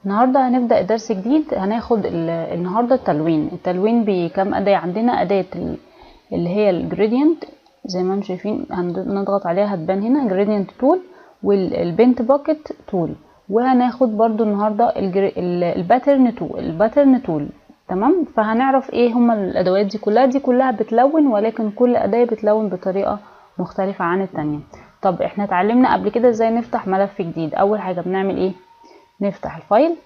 النهارده هنبدأ درس جديد. هناخد النهارده التلوين بكم أداة. عندنا أداة اللي هي الجريدينت زي ما انتم شايفين، هنضغط عليها هتبان هنا جريدينت تول والبنت باكيت تول. وهناخد برضو النهارده الباترن تول. تمام، فهنعرف ايه هما الادوات دي كلها بتلون، ولكن كل أداة بتلون بطريقة مختلفة عن التانية. طب احنا اتعلمنا قبل كده ازاي نفتح ملف جديد. اول حاجة بنعمل ايه؟ نفتح الفايل،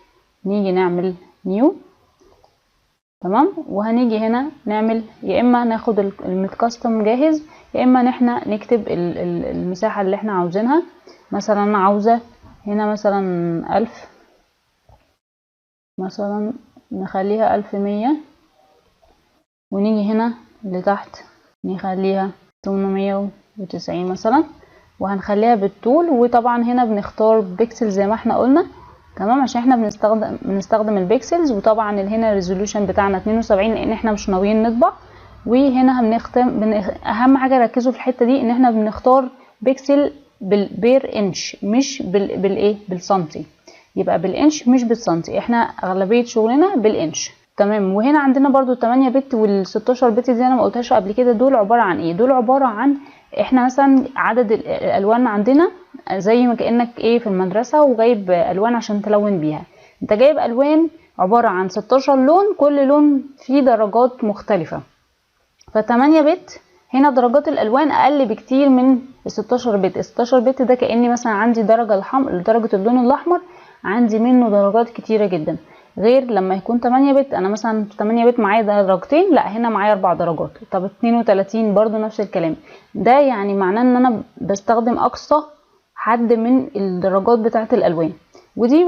نيجي نعمل نيو. تمام، وهنيجي هنا نعمل يا اما ناخد المتكستم جاهز، يا اما احنا نكتب المساحة اللي احنا عاوزينها. مثلا انا عاوزة هنا مثلا 1000، مثلا نخليها 1100، ونيجي هنا لتحت نخليها 890 مثلا، وهنخليها بالطول. وطبعا هنا بنختار بيكسل زي ما احنا قلنا. تمام، عشان احنا بنستخدم البيكسلز. وطبعا هنا الريزوليوشن بتاعنا 72 لان احنا مش ناويين نطبع. وهنا اهم حاجه ركزوا في الحته دي ان احنا بنختار بيكسل بالبير انش، مش بالايه بالسنتي. يبقى بالانش مش بالسنتي، احنا اغلبيه شغلنا بالانش. تمام، وهنا عندنا برضو 8 بت وال16 بت دي انا ما قلتهاش قبل كده. دول عباره عن ايه؟ دول عباره عن احنا مثلا عدد الالوان عندنا زي ما كانك ايه في المدرسه وجايب الوان عشان تلون بيها. انت جايب الوان عباره عن 16 لون، كل لون فيه درجات مختلفه. ف8 بت هنا درجات الالوان اقل بكتير من ال16 بت. ال16 بت ده كاني مثلا عندي درجه اللون الاحمر عندي منه درجات كتيره جدا، غير لما يكون 8 بت. انا مثلا 8 بت معايا درجتين، لا هنا معايا 4 درجات. طب 32 برضو نفس الكلام. ده يعني معناه ان انا بستخدم اقصى حد من الدرجات بتاعه الالوان. ودي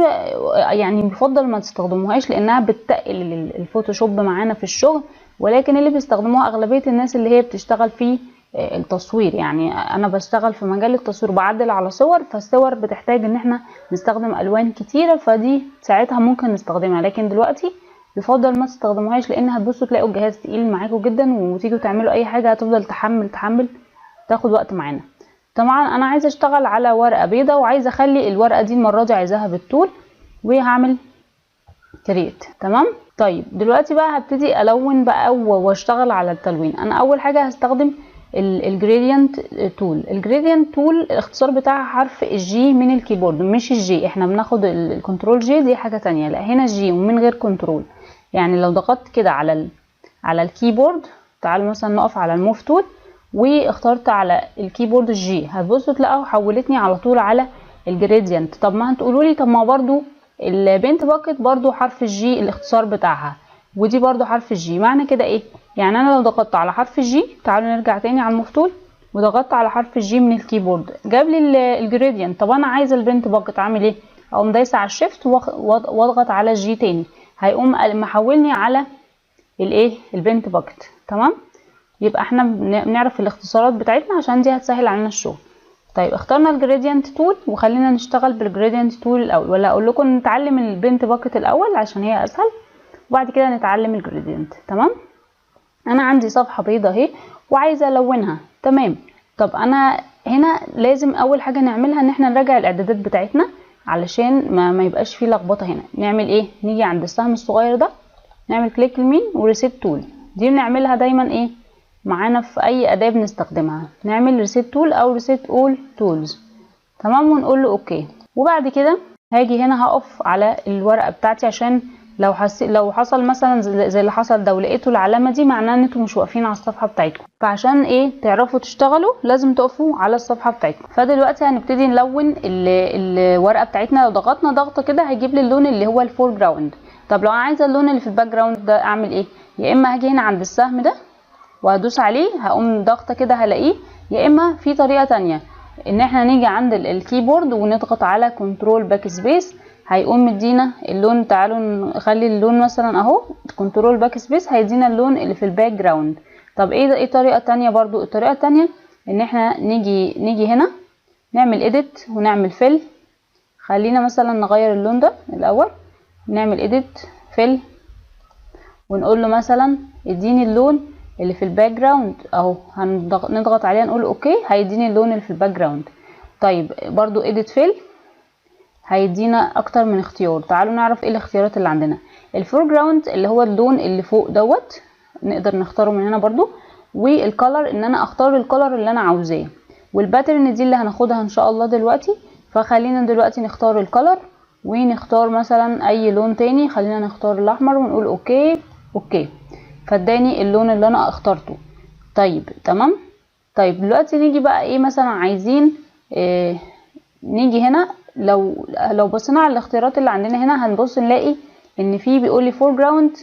يعني بفضل ما تستخدموهاش لانها بتقل الفوتوشوب معانا في الشغل، ولكن اللي بيستخدموها اغلبيه الناس اللي هي بتشتغل في التصوير. يعني انا بشتغل في مجال التصوير، بعدل على صور، فالصور بتحتاج ان احنا نستخدم الوان كتيره، فدي ساعتها ممكن نستخدمها. لكن دلوقتي يفضل ما تستخدموهاش لان هتبصوا تلاقوا الجهاز تقيل معاكم جدا، وتيجوا تعملوا اي حاجه هتفضل تحمل تاخد وقت معانا. طبعا انا عايزه اشتغل على ورقه بيضه، وعايزه اخلي الورقه دي المره دي عايزاها بالطول، وهعمل كريت. تمام. طيب دلوقتي بقى هبتدي الون بقى واشتغل على التلوين. انا اول حاجه هستخدم الجريدينت تول. الجريدينت تول الاختصار بتاعها حرف الجي من الكيبورد، مش الجي. احنا بناخد الكنترول جي دي حاجه تانية، لا هنا الجي ومن غير كنترول. يعني لو ضغطت كده على الكيبورد، تعالوا مثلا نقف على الموف تول واخترت على الكيبورد الجي، هتبصوا تلاقوا حولتني على طول على الجريدينت. طب ما هتقولوا لي طب ما برضو البنت باكت برضو حرف الجي الاختصار بتاعها، ودي برضو حرف الجي. معنى كده ايه؟ يعني انا لو ضغطت على حرف الجي، تعالوا نرجع تاني على المفتول، وضغطت على حرف الجي من الكيبورد جاب لي الجريدينت. طب انا عايزه البنت باكت، اعمل ايه؟ اقوم دايسه على الشيفت واضغط على الجي تاني، هيقوم محولني على الايه البنت باكت. تمام، يبقى احنا بنعرف الاختصارات بتاعتنا عشان دي هتسهل علينا الشغل. طيب اخترنا الجريدينت تول وخلينا نشتغل بالجريدينت تول الاول، ولا اقول لكم نتعلم البنت باكت الاول عشان هي اسهل، وبعد كده نتعلم الجريدينت. تمام، انا عندي صفحه بيضاء اهي وعايزه الونها. تمام، طب انا هنا لازم اول حاجه نعملها ان احنا نراجع الاعدادات بتاعتنا علشان ما يبقاش فيه لخبطه. هنا نعمل ايه؟ نيجي عند السهم الصغير ده، نعمل كليك يمين وريسيت تول. دي بنعملها دايما ايه معانا في اي اداة بنستخدمها، نعمل ريسيت تول او ريسيت اول تولز. تمام، ونقول له اوكي. وبعد كده هاجي هنا هقف على الورقه بتاعتي، عشان لو حصل مثلا زي اللي حصل ده ولقيتوا العلامه دي، معناه ان انتوا مش واقفين على الصفحه بتاعتكم. فعشان ايه تعرفوا تشتغلوا لازم تقفوا على الصفحه بتاعتكم. فدلوقتي هنبتدي نلون الورقه بتاعتنا. لو ضغطنا ضغطه كده هيجيب لي اللون اللي هو الفور جراوند. طب لو انا عايزه اللون اللي في الباك جراوند ده اعمل ايه؟ يا اما هاجي هنا عند السهم ده وهدوس عليه، هقوم ضغطه كده هلاقيه. يا اما في طريقه تانية ان احنا نيجي عند الكيبورد ونضغط على كنترول باك سبيس، هيقوم مدينا اللون. تعالوا نخلي اللون مثلا اهو كنترول باك سبيس، هيدينا اللون اللي في الباك جراوند. طب ايه ده؟ ايه طريقه تانية برضو؟ الطريقه التانية ان احنا نيجي هنا نعمل اديت ونعمل فيل. خلينا مثلا نغير اللون ده الاول، نعمل اديت فيل ونقول له مثلا اديني اللون اللي في الباك جراوند اهو. هنضغط عليها نقول اوكي، هيديني اللون اللي في الباك جراوند. طيب برضو اديت فيل، هيدينا اكتر من اختيار. تعالوا نعرف ايه الاختيارات اللي عندنا. الفور جراوند اللي هو اللون اللي فوق دوت نقدر نختاره من هنا برضو، والكالر ان انا اختار الكالر اللي انا عاوزاه، والباترن دي اللي هناخدها ان شاء الله دلوقتي. فخلينا دلوقتي نختار الكالر ونختار مثلا اي لون تاني، خلينا نختار الاحمر ونقول اوكي فاداني اللون اللي انا اخترته. طيب تمام. طيب دلوقتي نيجي بقى ايه مثلا عايزين نيجي هنا لو بصينا على الاختيارات اللي عندنا هنا هنبص نلاقي ان في بيقولي فور جراوند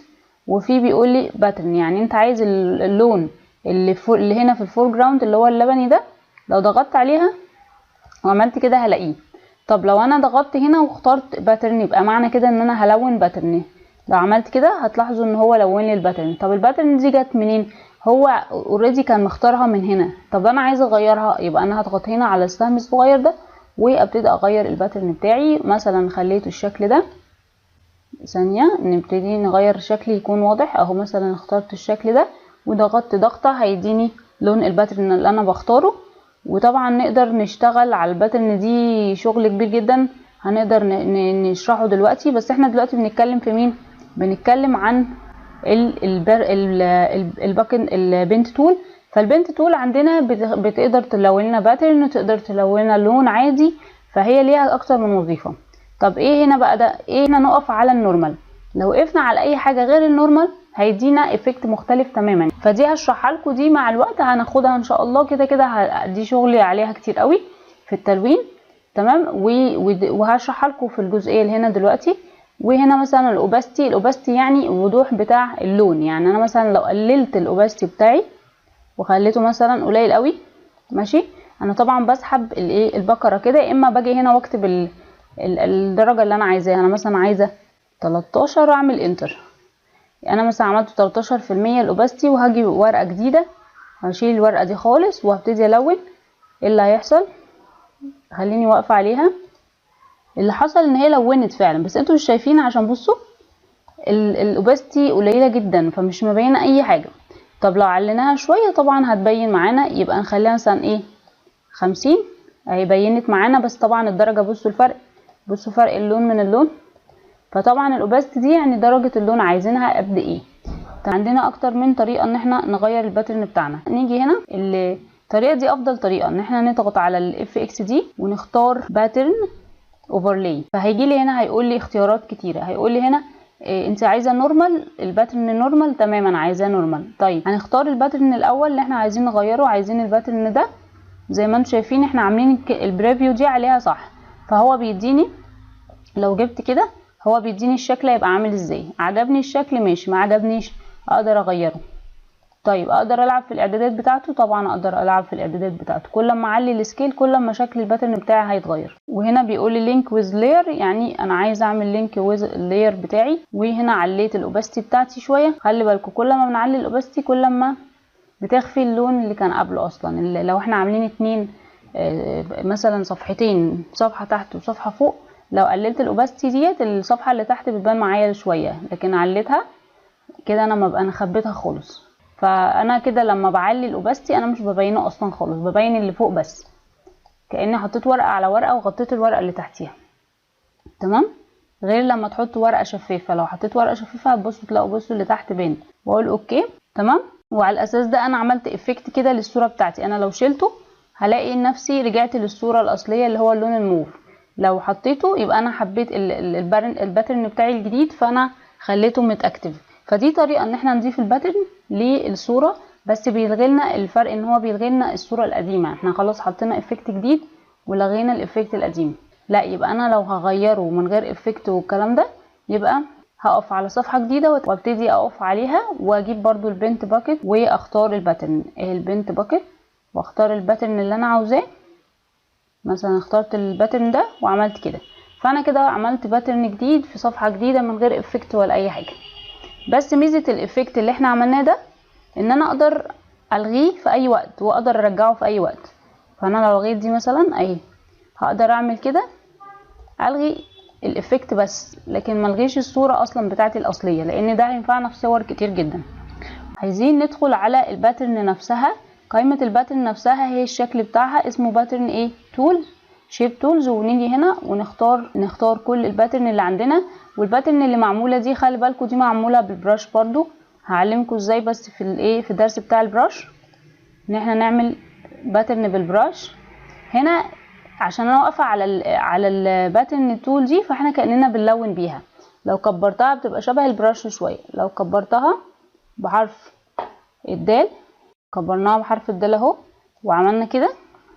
وفي بيقولي باترن. يعني انت عايز اللون اللي هنا في الفور جراوند اللي هو اللبني ده، لو ضغطت عليها وعملت كده هلاقيه. طب لو انا ضغطت هنا واخترت باترن يبقى معنى كده ان انا هلون باترن. لو عملت كده هتلاحظوا ان هو لون لي الباترن. طب الباترن دي جت منين؟ هو اوريدي كان مختارها من هنا. طب انا عايزه اغيرها، يبقى انا هضغط هنا على السهم الصغير ده وابتدي اغير الباترن بتاعي. مثلا خليته الشكل ده، ثانيه نبتدي نغير الشكل يكون واضح اهو. مثلا اخترت الشكل ده وضغطت ضغطه هيديني لون الباترن اللي انا بختاره. وطبعا نقدر نشتغل على الباترن دي شغل كبير جدا هنقدر نشرحه دلوقتي، بس احنا دلوقتي بنتكلم في مين؟ بنتكلم عن البنت تول. فالبنت تول عندنا بتقدر تلون لنا باترن وتقدر تلون لنا لون عادي، فهي ليها اكتر من وظيفه. طب ايه هنا بقى ده؟ ايه هنا نقف على النورمال. لو وقفنا على اي حاجه غير النورمال هيدينا افكت مختلف تماما. فدي هشرحها لكم، دي مع الوقت هناخدها ان شاء الله. كده كده دي شغلي عليها كتير قوي في التلوين، تمام. وهشرحها لكم في الجزئيه اللي هنا دلوقتي. وهنا مثلا الاوباستي يعني الوضوح بتاع اللون. يعني انا مثلا لو قللت الاوباستي بتاعي وخليته مثلا قليل قوي، ماشي، انا طبعا بسحب الايه البكره كده. يا اما باجي هنا واكتب الدرجه اللي انا عايزاها. انا مثلا عايزه 13 واعمل انتر. انا مثلا عملت 13% الاوباستي وهاجي ورقه جديده هشيل الورقه دي خالص وهبتدي الون. ايه اللي هيحصل؟ خليني واقفه عليها. اللي حصل ان هي لونت فعلا، بس انتوا مش شايفين عشان بصوا الاوباستي قليله جدا فمش مبينه اي حاجه. طب لو عليناها شويه طبعا هتبين معانا. يبقى نخليها مثلا ايه 50 اهي بينت معانا. بس طبعا الدرجه بصوا الفرق، بصوا فرق اللون من اللون. فطبعا الاوباستي دي يعني درجه اللون عايزينها قد ايه. عندنا اكتر من طريقه ان احنا نغير الباترن بتاعنا. نيجي هنا الطريقه دي افضل طريقه ان احنا نضغط على الاف اكس دي ونختار باترن اوفرلاي. فهيجي لي هنا هيقول لي اختيارات كتيره. هيقول لي هنا انت عايزه نورمال، الباترن نورمال، تمام انا عايزاه نورمال. طيب هنختار الباترن الاول اللي احنا عايزين نغيره. عايزين الباترن ده زي ما انتم شايفين احنا عاملين البريفيو دي عليها صح. فهو بيديني لو جبت كده هو بيديني الشكل هيبقى عامل ازاي. عجبني الشكل ماشي، ما عجبنيش اقدر اغيره. طيب اقدر العب في الاعدادات بتاعته، طبعا اقدر العب في الاعدادات بتاعته. كل ما اعلي السكيل كل ما شكل الباترن بتاعي هيتغير. وهنا بيقول لي لينك ويز لاير، يعني انا عايزه اعمل لينك ويز اللاير بتاعي. وهنا عليت الاوباستي بتاعتي شويه. خلي بالكم كل ما بنعلي الاوباستي كل ما بتخفي اللون اللي كان قبله اصلا. لو احنا عاملين اتنين مثلا صفحتين، صفحه تحت وصفحه فوق، لو قللت الاوباستي ديت الصفحه اللي تحت بتبان معايا شويه، لكن عليتها كده انا خبيتها خالص. فانا كده لما بعلي الاوباستي انا مش ببينه اصلا خالص، ببين اللي فوق بس، كاني حطيت ورقه على ورقه وغطيت الورقه اللي تحتيها، تمام. غير لما تحط ورقه شفافه. لو حطيت ورقه شفافه هتبصوا تلاقوا بصوا اللي تحت بين. واقول اوكي تمام. وعلى الاساس ده انا عملت افكت كده للصوره بتاعتي. انا لو شلته هلاقي نفسي رجعت للصوره الاصليه اللي هو اللون الموف. لو حطيته يبقى انا حبيت الباترن بتاعي الجديد فانا خليته متاكتف. فدي طريقه ان احنا نضيف الباترن للصوره، بس بيلغي لنا الفرق ان هو بيلغي لنا الصوره القديمه. احنا خلاص حطينا افكت جديد ولغينا الافكت القديم. لا، يبقى انا لو هغيره من غير افكت والكلام ده يبقى هقف على صفحه جديده وابتدي اقف عليها واجيب برضو البنت باكت واختار الباترن. البنت باكت واختار الباترن اللي انا عاوزاه. مثلا اخترت الباترن ده وعملت كده، فانا كده عملت باترن جديد في صفحه جديده من غير افكت ولا اي حاجه. بس ميزه الافكت اللي احنا عملناه ده ان انا اقدر الغيه في اي وقت واقدر ارجعه في اي وقت. فانا لو لغيت دي مثلا اهي هقدر اعمل كده الغي الافكت بس، لكن ملغيش الصوره اصلا بتاعتي الاصليه، لان ده هينفعنا في صور كتير جدا. عايزين ندخل على الباترن نفسها. قائمه الباترن نفسها هي الشكل بتاعها اسمه باترن ايه تول. شيب تولز ونيجي هنا ونختار كل الباترن اللي عندنا. والباترن اللي معموله دي خلي بالكم دي معموله بالبراش برضو، هعلمكم ازاي بس في الايه في الدرس بتاع البراش ان احنا نعمل باترن بالبراش. هنا عشان انا واقفه على الباترن تول دي فاحنا كاننا بنلون بيها. لو كبرتها بتبقى شبه البراش شويه. لو كبرتها بحرف الدال، كبرناها بحرف الدال اهو وعملنا كده،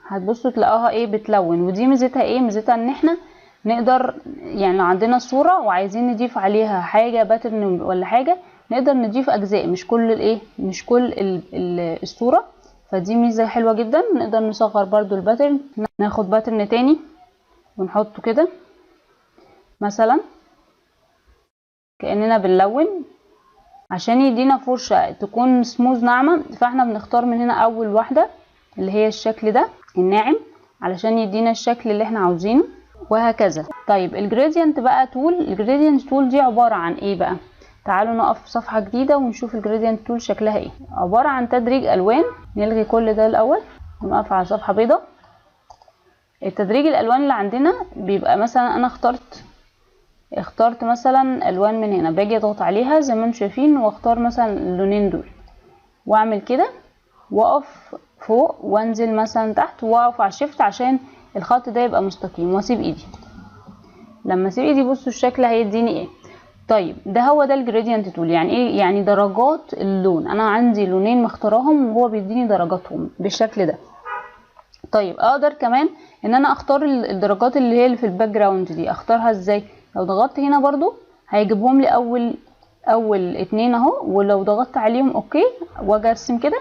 هتبصوا تلاقوها ايه بتلون. ودي ميزتها ايه؟ ميزتها ان احنا نقدر يعني لو عندنا صوره وعايزين نضيف عليها حاجه باترن ولا حاجه نقدر نضيف اجزاء مش كل الايه مش كل الصوره. فدي ميزه حلوه جدا. نقدر نصغر برضو الباترن، ناخد باترن تاني ونحطه كده مثلا كاننا بنلون عشان يدينا فرشه تكون سموز ناعمه. فاحنا بنختار من هنا اول واحده اللي هي الشكل ده الناعم علشان يدينا الشكل اللي احنا عاوزينه وهكذا. طيب الجريدينت بقى تول، الجريدينت تول دي عباره عن ايه بقى؟ تعالوا نقف في صفحه جديده ونشوف الجريدينت تول شكلها ايه. عباره عن تدريج الوان. نلغي كل ده الاول ونقف على صفحه بيضاء. التدريج الالوان اللي عندنا بيبقى مثلا انا اخترت مثلا الوان من هنا، باجي اضغط عليها زي ما انتم شايفين واختار مثلا اللونين دول واعمل كده واقف فوق وانزل مثلا تحت واقف على الشيفت عشان الخط ده يبقى مستقيم واسيب ايدي. لما اسيب ايدي بصوا الشكل هيديني ايه. طيب ده هو ده الجريدينت تول. يعني ايه؟ يعني درجات اللون. انا عندي لونين مختارهم وهو بيديني درجاتهم بالشكل ده. طيب اقدر كمان ان انا اختار الدرجات اللي في الباك جراوند دي. اختارها ازاي؟ لو ضغطت هنا برضو هيجيبهم لي اول اتنين اهو، ولو ضغطت عليهم اوكي واجي ارسم كده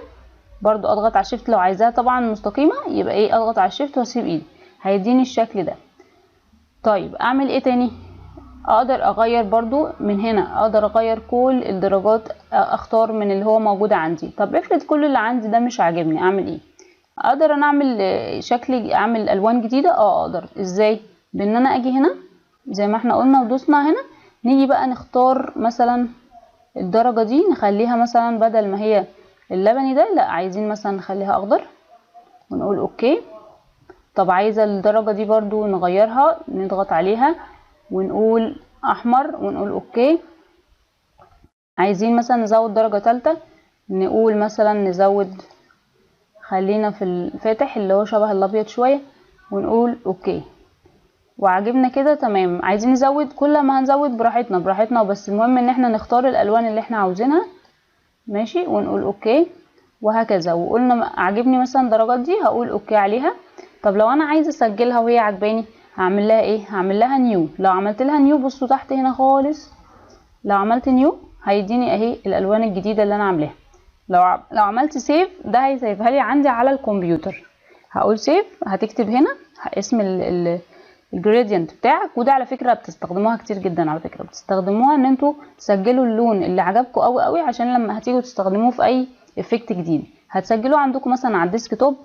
برضو اضغط على الشيفت لو عايزاها طبعا مستقيمه يبقى ايه اضغط على الشيفت واسيب ايدي هيديني الشكل ده. طيب اعمل ايه تاني؟ اقدر اغير برضو من هنا، اقدر اغير كل الدرجات، اختار من اللي هو موجود عندي. طب افرض كل اللي عندي ده مش عاجبني اعمل ايه؟ اقدر انا اعمل شكل اعمل الوان جديده. اقدر ازاي؟ بان انا اجي هنا زي ما احنا قلنا ودوسنا هنا، نيجي بقى نختار مثلا الدرجه دي نخليها مثلا بدل ما هي اللبني ده لا عايزين مثلا نخليها اخضر ونقول اوكي. طب عايزه الدرجه دي برضو نغيرها، نضغط عليها ونقول احمر ونقول اوكي. عايزين مثلا نزود درجه ثالثه نقول مثلا نزود، خلينا في الفاتح اللي هو شبه الابيض شويه ونقول اوكي. وعجبنا كده تمام. عايزين نزود، كل ما هنزود براحتنا وبس المهم ان احنا نختار الالوان اللي احنا عاوزينها ماشي ونقول اوكي وهكذا. وقلنا عجبني مثلا الدرجات دي هقول اوكي عليها. طب لو انا عايزه اسجلها وهي عجباني هعمل لها ايه؟ هعمل لها نيو. لو عملت لها نيو بصوا تحت هنا خالص، لو عملت نيو هيديني اهي الالوان الجديده اللي انا عاملاها. لو عملت سيف ده هيسيفها لي عندي على الكمبيوتر. هقول سيف، هتكتب هنا اسم الجريدينت بتاعك. وده على فكره بتستخدموها كتير جدا، على فكره بتستخدموها ان انتوا تسجلوا اللون اللي عجبكم قوي عشان لما هتيجوا تستخدموه في اي افكت جديد هتسجلوه عندكم مثلا على الديسك توب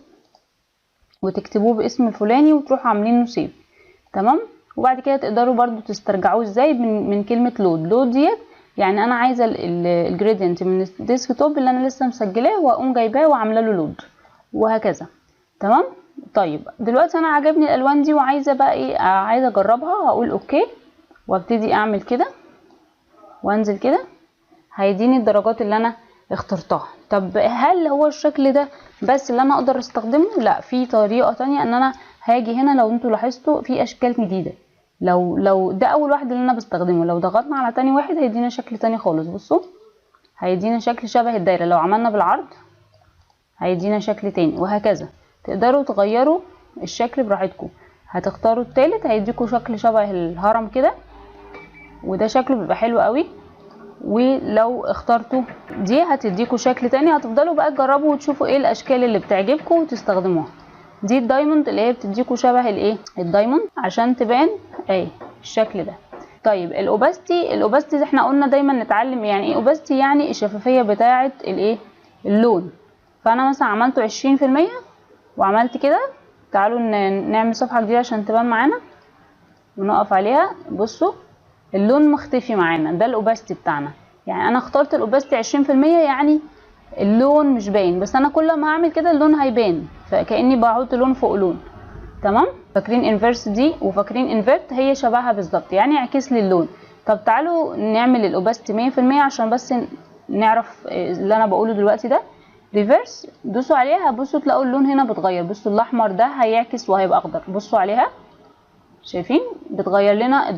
وتكتبوه باسم الفلاني وتروحوا عاملينه سيف. تمام. وبعد كده تقدروا برضو تسترجعوه ازاي من كلمه لود ديت. يعني انا عايزه الجريدينت من الديسك توب اللي انا لسه مسجلاه واقوم جايباه وعامله له لود وهكذا. تمام. طيب دلوقتي انا عجبني الالوان دي وعايزه بقى ايه؟ عايزه اجربها. هقول اوكي وابتدي اعمل كده وانزل كده هيديني الدرجات اللي انا اخترتها. طب هل هو الشكل ده بس اللي انا اقدر استخدمه؟ لا، في طريقه تانية ان انا هاجي هنا. لو انتوا لاحظتوا في اشكال جديده، لو ده اول واحد اللي انا بستخدمه، لو ضغطنا على تاني واحد هيدينا شكل تاني خالص. بصوا هيدينا شكل شبه الدايره. لو عملنا بالعرض هيدينا شكل تاني وهكذا. تقدروا تغيروا الشكل براحتكم. هتختاروا التالت هيديكوا شكل شبه الهرم كده وده شكله بيبقى حلو قوي. ولو اخترتوا دي هتديكوا شكل تاني. هتفضلوا بقى تجربوا وتشوفوا ايه الاشكال اللي بتعجبكم وتستخدموها. دي الدايموند اللي هي بتديكوا شبه الايه الدايموند عشان تبان ايه الشكل ده. طيب الاوباستي احنا قلنا دايما نتعلم يعني ايه اوباستي. يعني الشفافيه بتاعه الايه اللون. فانا مثلا عملته 20% وعملت كده. تعالوا نعمل صفحه جديده عشان تبان معانا ونقف عليها. بصوا اللون مختفي معانا، ده الاوباستي بتاعنا. يعني انا اخترت الاوباستي 20% يعني اللون مش باين، بس انا كل ما هعمل كده اللون هيبان فكاني بحط لون فوق لون. تمام. فاكرين انفيرس دي وفاكرين انفيرت، هي شبهها بالظبط، يعني يعكس لي اللون. طب تعالوا نعمل الاوباستي 100% عشان بس نعرف اللي انا بقوله دلوقتي ده. ريفيرس، دوسوا عليها، بصوا تلاقوا اللون هنا بتغير. بصوا الاحمر ده هيعكس وهيبقى اخضر، بصوا عليها، شايفين بتغير لنا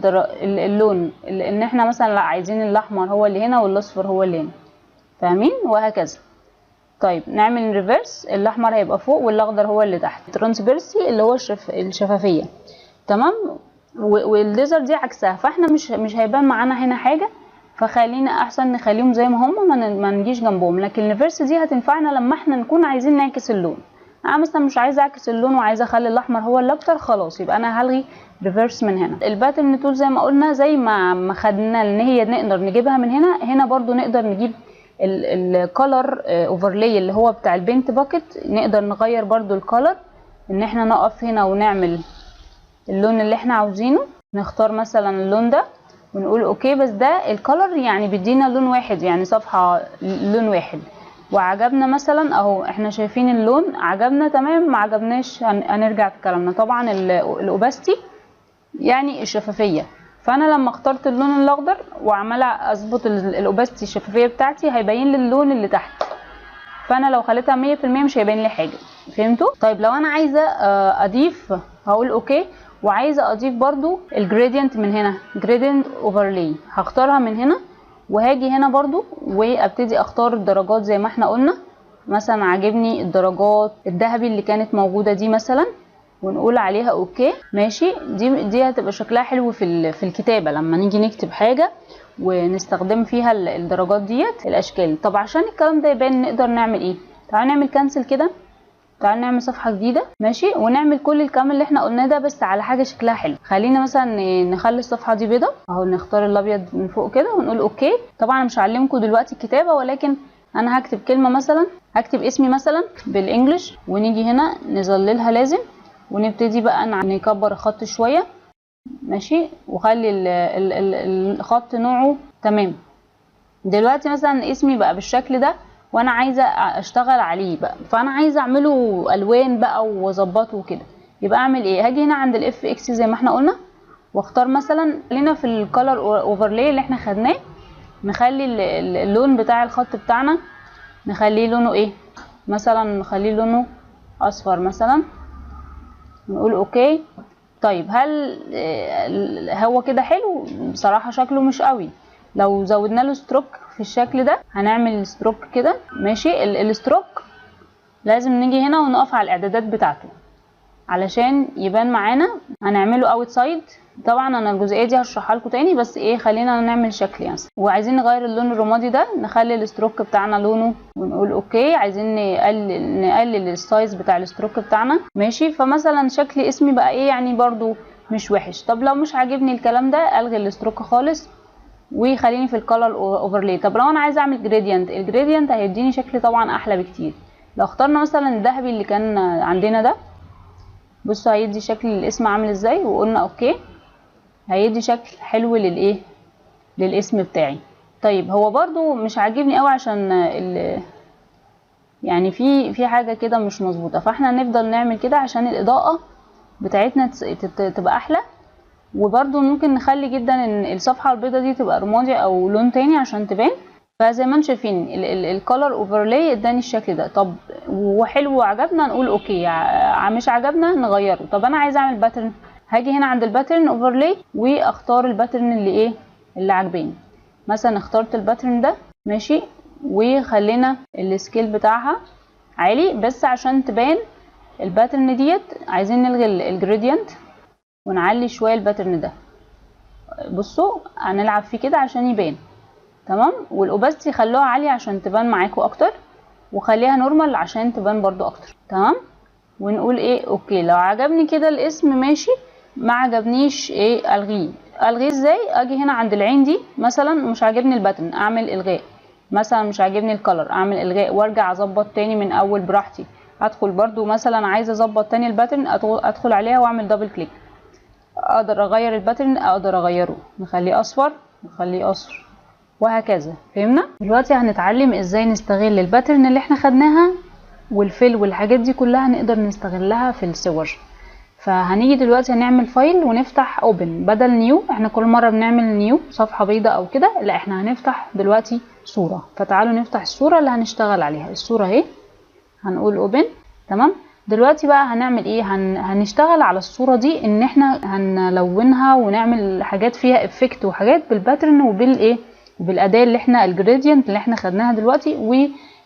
اللون، ان احنا مثلا لا عايزين الاحمر هو اللي هنا والاصفر هو اللي هنا، فاهمين؟ وهكذا. طيب نعمل ريفيرس، الاحمر هيبقى فوق والاخضر هو اللي تحت. ترانسبيرسي اللي هو الشفافيه، تمام. والليزر دي عكسها، فاحنا مش هيبان معانا هنا حاجه، فخلينا احسن نخليهم زي ما هم، ما نجيش جنبهم. لكن الريفيرس دي هتنفعنا لما احنا نكون عايزين نعكس اللون. انا مثلا مش عايزه اعكس اللون وعايزه اخلي الاحمر هو اللي اكتر، خلاص يبقى انا هلغي ريفيرس من هنا. الباترن تول زي ما قلنا، زي ما خدنا ان هي نقدر نجيبها من هنا، هنا برضو نقدر نجيب الكولر اوفرلاي اللي هو بتاع البينت باكيت. نقدر نغير برضو الكولر، ان احنا نقف هنا ونعمل اللون اللي احنا عاوزينه، نختار مثلا اللون ده ونقول اوكي. بس ده الكولر يعني بيدينا لون واحد، يعني صفحة لون واحد. وعجبنا مثلا اهو، احنا شايفين اللون عجبنا تمام، ما عجبناش هنرجع في كلامنا. طبعا الاوباستي يعني الشفافية، فانا لما اخترت اللون الاخضر وعمال اظبط الاوباستي الشفافية بتاعتي، هيبين لي اللون اللي تحت. فانا لو خليتها 100% مش هيبين لي حاجة، فهمتوا؟ طيب لو انا عايزة اضيف، هقول اوكي. وعايزه اضيف برضو الجريدينت من هنا، جريدينت اوفرلاي، هختارها من هنا وهاجي هنا برضو وابتدي اختار الدرجات زي ما احنا قلنا. مثلا عاجبني الدرجات الذهبي اللي كانت موجوده دي مثلا، ونقول عليها اوكي ماشي. دي هتبقى شكلها حلو في الكتابه لما نيجي نكتب حاجه ونستخدم فيها الدرجات ديت الاشكال. طب عشان الكلام ده يبان نقدر نعمل ايه؟ تعالوا نعمل كانسل كده، تعالوا نعمل صفحة جديدة ماشي، ونعمل كل الكلام اللي احنا قلناه ده بس على حاجة شكلها حلو. خلينا مثلا نخلي الصفحة دي بيضة اهو، نختار الابيض من فوق كده ونقول اوكي. طبعا مش هعلمكم دلوقتي الكتابة، ولكن انا هكتب كلمة مثلا، هكتب اسمي مثلا بالانجلش، ونيجي هنا نظللها لازم، ونبتدي بقى نكبر الخط شوية ماشي، وخلي الخط نوعه تمام. دلوقتي مثلا اسمي بقى بالشكل ده، وانا عايزه اشتغل عليه بقى، فانا عايزه اعمله الوان بقى واظبطه وكده. يبقى اعمل ايه؟ هاجي هنا عند الاف اكس زي ما احنا قلنا، واختار مثلا خلينا في الكالر اوفرلاي اللي احنا خدناه، نخلي اللون بتاع الخط بتاعنا نخليه لونه ايه مثلا، نخليه لونه اصفر مثلا، نقول اوكي. طيب هل هو كده حلو؟ بصراحه شكله مش قوي. لو زودنا له ستروك في الشكل ده، هنعمل ستروك كده ماشي. الستروك لازم نيجي هنا ونقف على الاعدادات بتاعته علشان يبان معانا. هنعمله اوت سايد، طبعا انا الجزئيه دي هشرحها لكم تاني، بس ايه خلينا نعمل شكل يعني. وعايزين نغير اللون الرمادي ده، نخلي الستروك بتاعنا لونه ونقول اوكي. عايزين نقلل السايز بتاع الستروك بتاعنا ماشي. فمثلا شكل اسمي بقى ايه يعني، برضو مش وحش. طب لو مش عاجبني الكلام ده، الغي الستروك خالص وخليني في الكالر اوفرلاي. طب لو انا عايزه اعمل جريدينت، الجريدينت هيديني شكل طبعا احلى بكتير. لو اخترنا مثلا الذهبي اللي كان عندنا ده، بصوا هيدي شكل الاسم عامل ازاي، وقلنا اوكي، هيدي شكل حلو للايه، للاسم بتاعي. طيب هو برضو مش عاجبني قوي عشان يعني في حاجه كده مش مظبوطه، فاحنا نفضل نعمل كده عشان الاضاءه بتاعتنا تبقى احلى. وبرضو ممكن نخلي جدا ان الصفحه البيضاء دي تبقى رمادي او لون تاني عشان تبان. فزي ما انتم شايفين الكولر اوفرلاي اداني الشكل ده. طب وحلو وعجبنا، نقول اوكي. مش عجبنا نغيره. طب انا عايزه اعمل باترن، هاجي هنا عند الباترن اوفرلاي واختار الباترن اللي ايه اللي عاجباني. مثلا اخترت الباترن ده ماشي، وخلينا السكيل بتاعها عالي بس عشان تبان الباترن ديت. عايزين نلغي الجريدينت ونعلي شويه الباترن ده، بصوا هنلعب فيه كده عشان يبان تمام. والاوباستي خلوها عاليه عشان تبان معاكم اكتر، وخليها نورمال عشان تبان برضو اكتر تمام. ونقول ايه اوكي. لو عجبني كده الاسم ماشي، ما عجبنيش ايه الغيه ازاي؟ اجي هنا عند العين دي مثلا، مش عاجبني الباترن اعمل الغاء، مثلا مش عاجبني الكلر اعمل الغاء، وارجع اظبط تاني من اول براحتي. ادخل برضو مثلا عايزه اظبط تاني الباترن، ادخل عليها واعمل دبل كليك، اقدر اغير الباترن، اقدر اغيره، نخليه اصفر نخليه اصفر وهكذا. فهمنا؟ دلوقتي هنتعلم ازاي نستغل الباترن اللي احنا خدناها والفيل والحاجات دي كلها نقدر نستغلها في الصور. فهنيجي دلوقتي هنعمل فايل ونفتح اوبن بدل نيو. احنا كل مره بنعمل نيو صفحه بيضاء او كده، لا احنا هنفتح دلوقتي صوره. فتعالوا نفتح الصوره اللي هنشتغل عليها. الصوره اهي، هنقول اوبن. تمام. دلوقتي بقى هنعمل ايه؟ هنشتغل على الصوره دي ان احنا هنلونها ونعمل حاجات فيها افكت وحاجات بالباترن وبالايه، بالاداه اللي احنا الجريدينت اللي احنا خدناها دلوقتي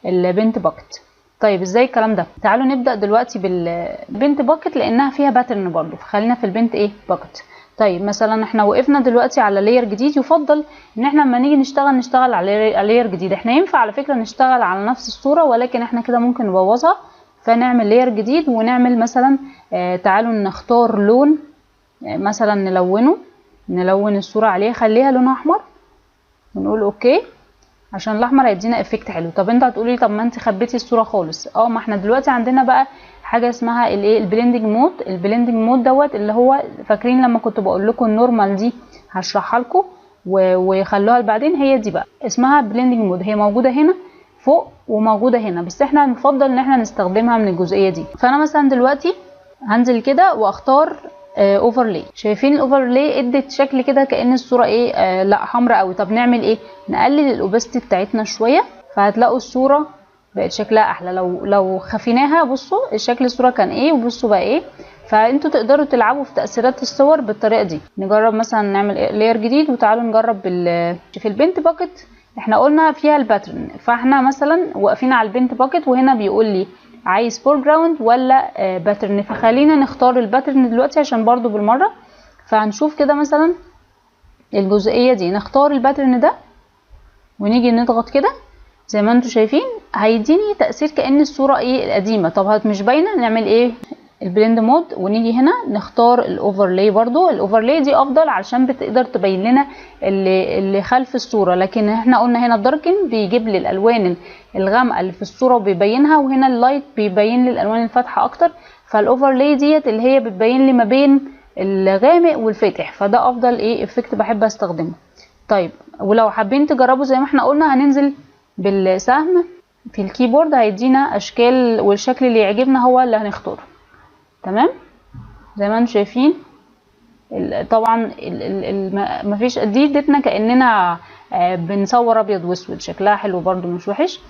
والبنت باكت. طيب ازاي الكلام ده؟ تعالوا نبدا دلوقتي بالبنت باكت لانها فيها باترن برضو، فخلينا في البنت ايه باكت. طيب مثلا احنا وقفنا دلوقتي على لاير جديد، يفضل ان احنا لما نيجي نشتغل على لاير جديد. احنا ينفع على فكره نشتغل على نفس الصوره، ولكن احنا كده ممكن نبوظها. فنعمل لاير جديد ونعمل مثلا تعالوا نختار لون مثلا نلون الصوره عليه، خليها لونها احمر ونقول اوكي عشان الاحمر هيدينا افكت حلو. طب انت هتقولي طب ما انت خبيتي الصوره خالص. ما احنا دلوقتي عندنا بقى حاجه اسمها الايه البلندنج مود. البلندنج مود دوت اللي هو فاكرين لما كنت بقول لكم النورمال دي هشرحها لكم وخلوها بعدين، هي دي بقى اسمها بلندنج مود. هي موجوده هنا فوق وموجوده هنا، بس احنا نفضل ان احنا نستخدمها من الجزئيه دي. فانا مثلا دلوقتي هنزل كده واختار اوفرلاي. شايفين الاوفرلاي ادت شكل كده كأن الصوره ايه لا حمراء قوي. طب نعمل ايه؟ نقلل الاوبستي بتاعتنا شويه، فهتلاقوا الصوره بقت شكلها احلى. لو خفيناها بصوا الشكل الصوره كان ايه وبصوا بقى ايه. فانتوا تقدروا تلعبوا في تأثيرات الصور بالطريقه دي. نجرب مثلا نعمل لاير جديد وتعالوا نجرب في البنت باكت. احنا قلنا فيها الباترن، فاحنا مثلا واقفين على البنت باكت وهنا بيقول لي عايز فور جراوند ولا باترن، فخلينا نختار الباترن دلوقتي عشان برضو بالمره. فهنشوف كده مثلا الجزئيه دي، نختار الباترن ده ونيجي نضغط كده زي ما انتم شايفين هيديني تأثير كأن الصورة ايه القديمة. طب مش باينة، نعمل ايه؟ البلند مود ونيجي هنا نختار الاوفرلاي. برضو الاوفرلاي دي افضل علشان بتقدر تبين لنا اللي خلف الصورة، لكن احنا قلنا هنا الداركن بيجيب لي الالوان الغامقة اللي في الصورة وبيبينها، وهنا اللايت بيبين لي الالوان الفاتحة اكتر. فالاوفرلاي ديت اللي هي بتبين لي ما بين الغامق والفاتح، فده افضل ايه افكت بحب استخدمه. طيب ولو حابين تجربوا زي ما احنا قلنا هننزل بالسهم في الكيبورد هيدينا اشكال، والشكل اللي يعجبنا هو اللي هنختاره. تمام زي ما انتم شايفين. طبعا مفيش دي ادتنا كاننا بنصور ابيض واسود، شكلها حلو برضو مش وحش.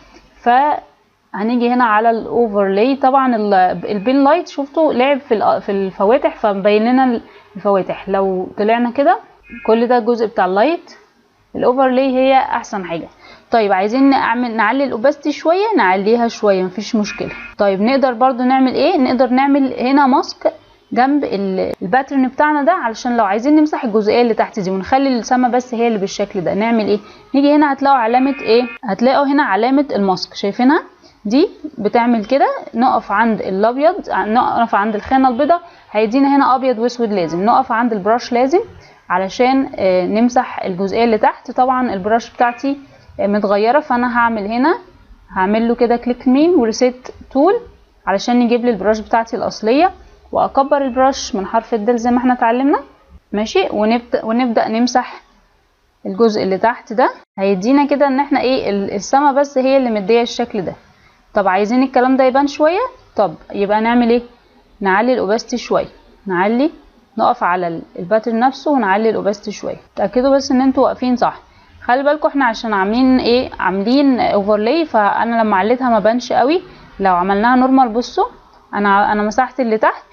فهنيجي هنا على الاوفرلاي. طبعا البين لايت شفتوا لعب في الفواتح فمبين لنا الفواتح. لو طلعنا كده كل ده الجزء بتاع اللايت. الاوفرلاي هي احسن حاجه. طيب عايزين نعلي الاوباستي شويه، نعليها شويه مفيش مشكله. طيب نقدر برضو نعمل ايه؟ نقدر نعمل هنا ماسك جنب الباترن بتاعنا ده علشان لو عايزين نمسح الجزئيه اللي تحت دي ونخلي السما بس هي اللي بالشكل ده. نعمل ايه؟ نيجي هنا هتلاقوا علامه ايه؟ هتلاقوا هنا علامه الماسك شايفينها دي بتعمل كده. نقف عند الابيض، نقف عند الخانه البيضاء هيدينا هنا ابيض واسود. لازم نقف عند البراش لازم علشان نمسح الجزئيه اللي تحت. طبعا البراش بتاعتي متغيره فانا هعمل له كده كليك يمين وريسيت تول علشان يجيب لي البراش بتاعتي الاصليه، واكبر البراش من حرف الدال زي ما احنا اتعلمنا ماشي. ونبدا نمسح الجزء اللي تحت ده. هيدينا كده ان احنا ايه السما بس هي اللي مديه الشكل ده. طب عايزين الكلام ده يبان شويه، طب يبقى نعمل ايه؟ نعلي الاوباستي شويه، نقف على الباترن نفسه ونعلي الاوباستي شويه. تاكدوا بس ان انتوا واقفين صح. خلي بالكم احنا عشان عاملين اوفرلاي، فانا لما عليتها ما بانش قوي. لو عملناها نورمال بصوا انا مسحت اللي تحت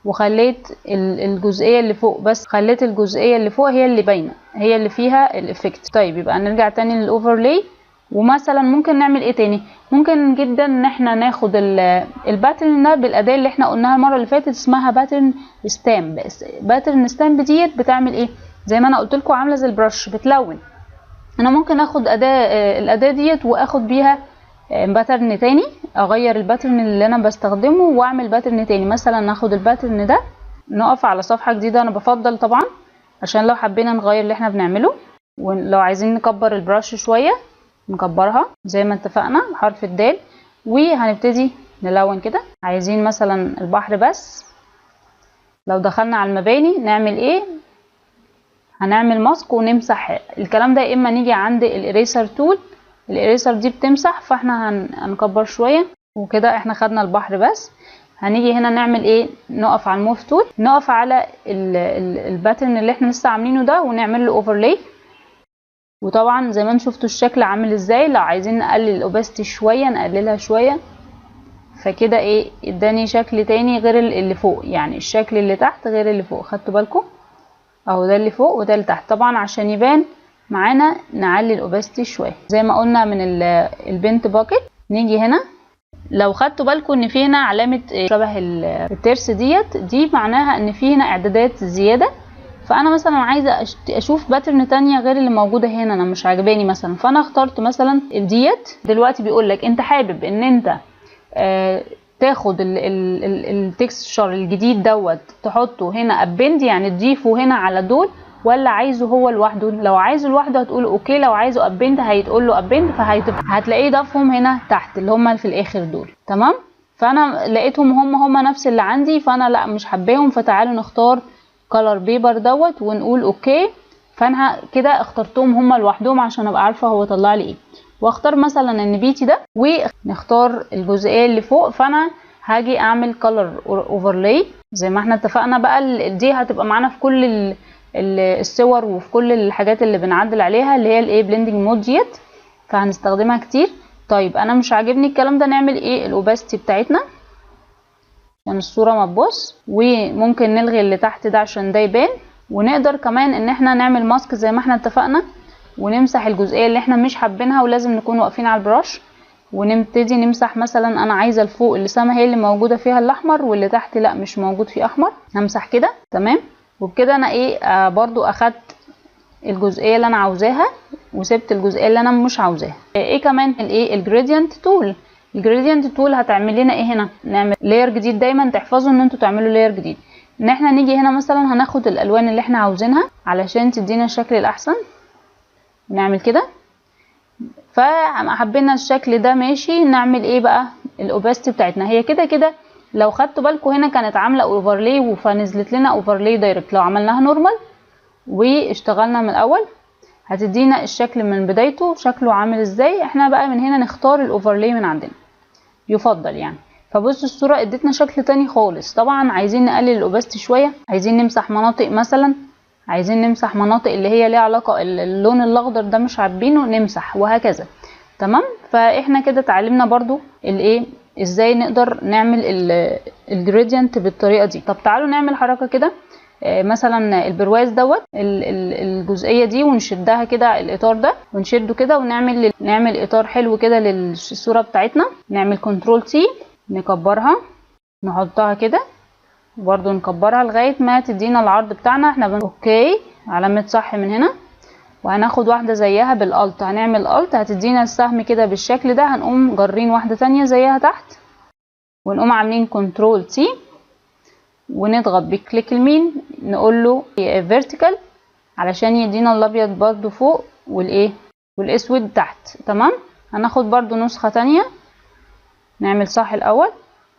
وخليت الجزئيه اللي فوق، بس خليت الجزئيه اللي فوق هي اللي باينه، هي اللي فيها الافكت. طيب يبقى نرجع تاني للاوفرلاي. ومثلا ممكن نعمل ايه تاني؟ ممكن جدا ان احنا ناخد الباترن ده بالاداه اللي احنا قلناها المره اللي فاتت اسمها باترن ستامب. باترن ستامب ديت بتعمل ايه؟ زي ما انا قلت لكم عامله زي البرش بتلون. انا ممكن اخد الاداه ديت واخد بيها باترن تاني، اغير الباترن اللي انا بستخدمه واعمل باترن تاني. مثلا ناخد الباترن ده نقف على صفحه جديده. انا بفضل طبعا عشان لو حبينا نغير اللي احنا بنعمله، ولو عايزين نكبر البراش شويه نكبرها زي ما اتفقنا بحرف الدال، وهنبتدي نلون كده. عايزين مثلا البحر بس. لو دخلنا على المباني نعمل ايه؟ هنعمل ماسك ونمسح الكلام ده. يا اما نيجي عند الاريسر تول، الاريسر دي بتمسح، فاحنا هنكبر شويه وكده احنا خدنا البحر بس. هنيجي هنا نعمل ايه، نقف على الموف تول، نقف على الباترن اللي احنا لسه عاملينه ده ونعمل له اوفرلاي. وطبعا زي ما انتم شفتوا الشكل عامل ازاي، لو عايزين نقلل الاوباستي شويه نقللها شويه، فكده ايه اداني شكل تاني غير اللي فوق، يعني الشكل اللي تحت غير اللي فوق. خدتوا بالكم اهو، ده اللي فوق وده اللي تحت. طبعا عشان يبان معانا نعلي الاوباستي شويه زي ما قلنا من البنت باكت. نيجي هنا، لو خدتوا بالكم ان في هنا علامه شبه الترس دي معناها ان في هنا اعدادات زياده. فانا مثلا عايزه اشوف باترن تانية غير اللي موجوده هنا، انا مش عاجباني مثلا، فانا اخترت مثلا ديت. دلوقتي بيقول لك انت حابب ان انت تاخد التكستشر الجديد دوت تحطه هنا ابند، يعني تضيفه هنا على دول، ولا عايزه هو لوحده. لو عايزه لوحده هتقول اوكي، لو عايزه ابند هيتقول له ابند، فهتلاقيه ضافهم هنا تحت اللي هم في الاخر دول. تمام، فانا لقيتهم هم نفس اللي عندي، فانا لا مش حباهم، فتعالوا نختار كولر بيبر دوت ونقول اوكي. فانا كده اخترتهم هم لوحدهم عشان ابقى عارفه هو طلع لي ايه. واختار مثلا النبيتي ده ونختار الجزئيه اللي فوق. فانا هاجي اعمل كولر اوفرلاي زي ما احنا اتفقنا بقى. دي هتبقى معانا في كل الصور وفي كل الحاجات اللي بنعدل عليها، اللي هي الايه بلندنج مود ديت، فهنستخدمها كتير. طيب انا مش عاجبني الكلام ده، نعمل ايه الاوباستي بتاعتنا عشان الصوره ما تبص، وممكن نلغي اللي تحت ده عشان ده يبان. ونقدر كمان ان احنا نعمل ماسك زي ما احنا اتفقنا، ونمسح الجزئيه اللي احنا مش حابينها، ولازم نكون واقفين على البراش ونبتدي نمسح. مثلا انا عايزه الفوق اللي سما هي اللي موجوده فيها الاحمر، واللي تحت لا مش موجود فيه احمر، همسح كده. تمام، وبكده انا ايه برضو اخدت الجزئيه اللي انا عاوزاها وسبت الجزئيه اللي انا مش عاوزاها. ايه كمان الايه الجريدينت تول. الجريدينت تول هتعمل لنا ايه هنا، نعمل لاير جديد. دايما تحفظوا ان انتوا تعملوا لاير جديد، ان احنا نيجي هنا مثلا هناخد الالوان اللي احنا عاوزينها علشان تدينا الشكل الاحسن، نعمل كده. فحبينا الشكل ده ماشي، نعمل ايه بقى الاوباستي بتاعتنا. هي كده كده لو خدتوا بالكم هنا كانت عامله اوفرلاي، فنزلت لنا اوفرلاي دايركت. لو عملناها نورمال واشتغلنا من الاول هتدينا الشكل من بدايته شكله عامل ازاي. احنا بقى من هنا نختار الاوفرلاي من عندنا يفضل يعني. فبصوا الصوره ادتنا شكل تاني خالص. طبعا عايزين نقلل الاوباستي شويه، عايزين نمسح مناطق مثلا، عايزين نمسح مناطق اللي هي ليها علاقه اللون الاخضر ده مش عاجبينه نمسح، وهكذا. تمام، فاحنا كده اتعلمنا برضو الايه ازاي نقدر نعمل الجريدينت بالطريقه دي. طب تعالوا نعمل حركه كده، مثلا البرواز دوت الجزئيه دي ونشدها كده، الاطار ده ونشده كده ونعمل اطار حلو كده للصوره بتاعتنا. نعمل كنترول سي، نكبرها نحطها كده، برضو نكبرها لغايه ما تدينا العرض بتاعنا. احنا اوكي علامه صح من هنا، وهناخد واحده زيها بالالت. هنعمل الت هتدينا السهم كده بالشكل ده، هنقوم جارين واحده تانية زيها تحت، ونقوم عاملين كنترول سي ونضغط بكليك اليمين نقول له فيرتيكال علشان يدينا الابيض برضو فوق والايه والاسود تحت. تمام، هناخد برضو نسخه تانية، نعمل صح الاول،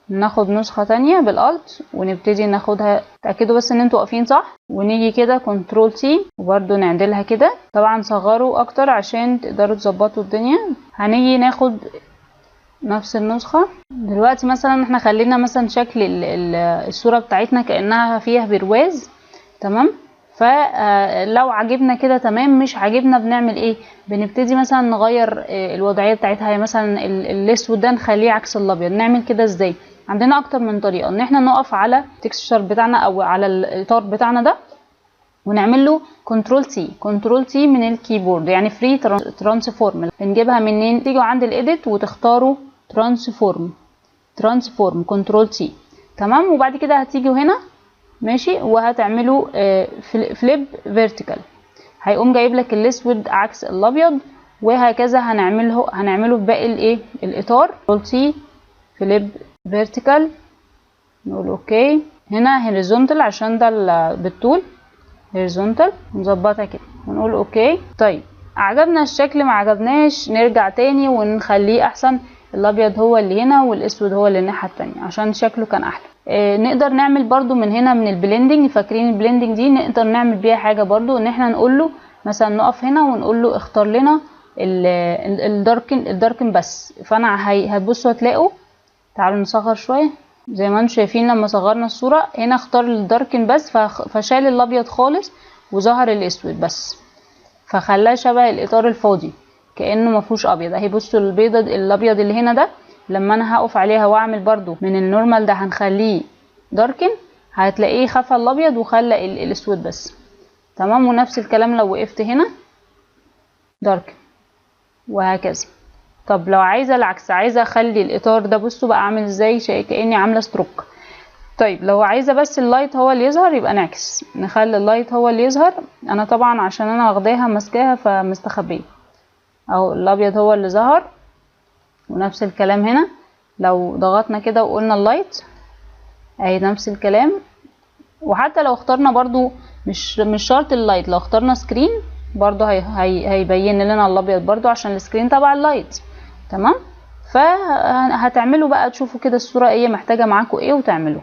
ناخد نسخه تانية بالالت ونبتدي ناخدها. تاكدوا بس ان انتوا واقفين صح، ونيجي كده كنترول سي وبرضو نعدلها كده. طبعا صغروا اكتر عشان تقدروا تظبطوا الدنيا. هنيجي ناخد نفس النسخة. دلوقتي مثلا احنا خلينا مثلا شكل الصورة بتاعتنا كأنها فيها برواز. تمام، فلو عجبنا كده تمام، مش عجبنا بنعمل ايه، بنبتدي مثلا نغير الوضعية بتاعتها. مثلا الاسود ده نخليه عكس الابيض. نعمل كده ازاي؟ عندنا اكتر من طريقة، ان احنا نقف على التكستشر بتاعنا او على الاطار بتاعنا ده ونعمل له كنترول سي من الكيبورد، يعني فري ترانسفورم. بنجيبها منين؟ تيجوا عند الايديت وتختاروا ترانسفورم كنترول سي. تمام، وبعد كده هتيجوا هنا ماشي وهتعملوا فليب فيرتيكال، هيقوم جايب لك الاسود عكس الابيض، وهكذا هنعمله في باقي الايه الاطار. كنترول سي فليب فيرتيكال، نقول اوكي. هنا هوريزونتال عشان ده بالطول، هوريزونتال نظبطها كده ونقول اوكي. طيب عجبنا الشكل ما عجبناش نرجع تاني ونخليه احسن. الابيض هو اللي هنا والاسود هو اللي الناحيه التانية عشان شكله كان احلى. نقدر نعمل برضو من هنا من البلندنج. فاكرين البلندنج دي نقدر نعمل بيها حاجه برضو، ان احنا نقول له مثلا نقف هنا ونقول له اختار لنا الداركن بس. فانا هتبصوا هتلاقوا، تعالوا نصغر شويه زي ما انتم شايفين لما صغرنا الصورة هنا اختار الداركن بس فشال الابيض خالص وظهر الاسود بس، فخلاه شبه الاطار الفاضي كأنه مفهوش ابيض اهي. بصوا البيضة الابيض اللي هنا ده لما انا هقف عليها واعمل برضو من النورمال ده هنخليه داركن، هتلاقيه خفى الابيض وخلى الاسود بس. تمام. ونفس الكلام لو وقفت هنا داركن وهكذا. طب لو عايزه العكس، عايزه اخلي الاطار ده بصوا بقى عامل ازاي، كاني عامله ستروك. طيب لو عايزه بس اللايت هو اللي يظهر يبقى نعكس، نخلي اللايت هو اللي يظهر. انا طبعا عشان انا واخداها ماسكاها فمستخبيه اهو، الابيض هو اللي ظهر. ونفس الكلام هنا لو ضغطنا كده وقلنا اللايت اهي نفس الكلام. وحتى لو اخترنا برضو مش شرط اللايت، لو اخترنا سكرين برضو هيبين لنا الابيض برضو عشان السكرين تبع اللايت. تمام. فهتعملوا بقى تشوفوا كده الصورة ايه محتاجة معاكم ايه وتعملوا.